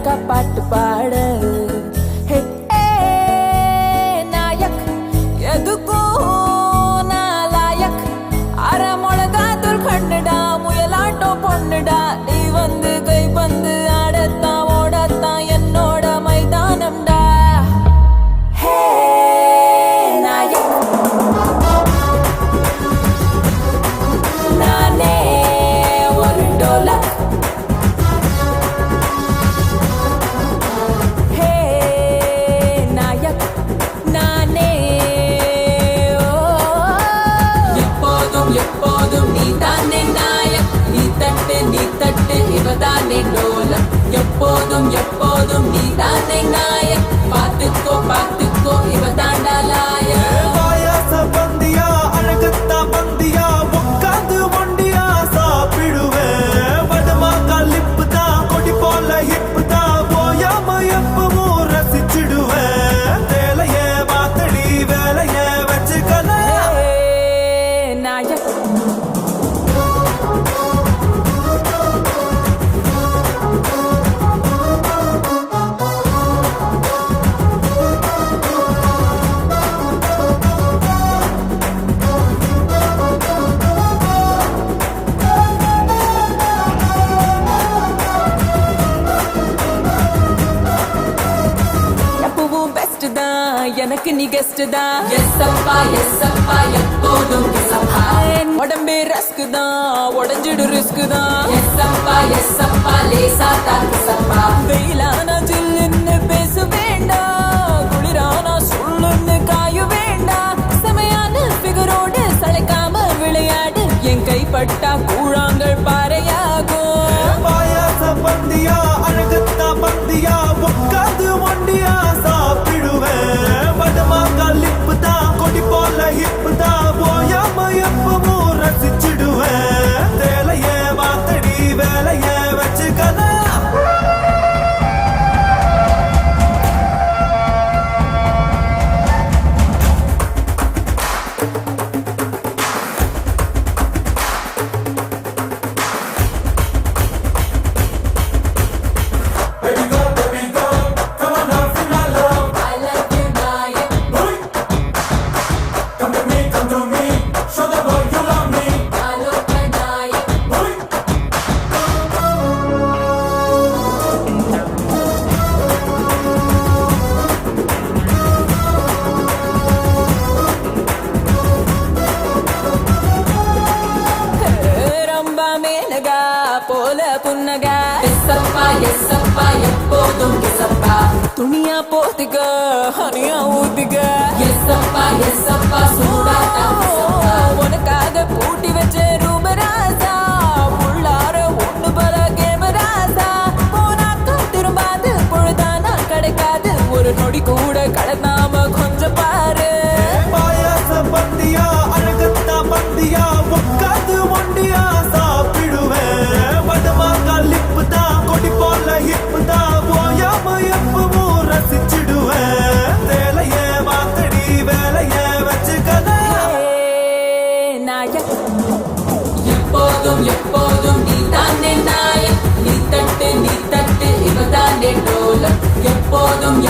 அழகா பாட்டு பாட நாயக் எதுக்கும் நாலாயக் அரை மிளகா தூள் கண்ணுடா முயலாட்டம் பொண்ணுடா நீ வந்து கை பந்து ஆடத்தான் ஓடத்தான் என்னோட மைதானம்டா ஹே நாயக் நானே ஒரு டோலக் எப்போதும் எப்போதும் நீ தானே நாயக் பாத்துக்கோ பாத்துக்கோ இவ தாண்டா லாயக் பாயாச பந்தியா அழகத்தா பந்தியா உட்காந்து ஒண்டியா சாப்பிடுவேன் வடமாக்கா லிப்பு தான் கொடி போல ஹிப்பு தான் போயாம எப்பவும் ரசிச்சிடுவேன் வேலையே மாத்தடி வேலையே வச்சுக்கல நாயக் எனக்கு நீ கெஸ்ட் தான் எஸ் அப்பா எப்போதும் எஸ் அப்பா உடம்பே ரஸ்க் தான் உடஞ்சிடு ரிஸ்க் தான் எஸ் அப்பா லேசா தாக்கு சப்பா வெயிலானா ஜில்லுன்னு பேச வேண்டாம் குளிரானா சுள்ளுன்னு காய வேண்டாம் செமையான ஃபிகரோடு சளைக்காம விளையாடு என் கைப்பட்டா கூழாங்கள் பாறையாகும் பாயாச பந்தியா அழகத்தா பந்தியா உட்காந்து ஒண்டியா சாப்பிடுவேன் வடமாக்கா லிப்பு தான் கொடி போல ஹிப்பு தான் போயாம எப்பவும் ரசிச்சிடுவேன் வேலையே மாத்தடி வேலையே வச்சுக்கல போல புன்னகா எஸ் அப்பா எப்போதும் எஸ் அப்பா துணியா போத்துக்க ஹனியா ஊத்துக்க எஸ் அப்பா சூடா தாக்கு சப்பா உனக்காக பூட்டி வச்ச ரூபராசா உள்ளார ஒண்ணு பல கேமராசா போனாக்க திரும்பாது பொழுதானா கிடைக்காது ஒரு நொடி கூட கடந்தாம கொஞ்சம் பாரு பாயாச பந்தியா அழகத்தா பந்தியா உட்காந்து ஒண்டியா சாப்பிடுவேன் வடமாக்கா லிப்பு தான் கொடி போல ஹிப்பு தான் போயாம எப்பவும் ரசிச்சிடுவேன் வேலையே மாத்தடி வேலையே வச்சுக்கல நாயக் எப்போதும் நீ தானே நாயக் நீ தட்டு இவ தானே டோலக் எப்போதும்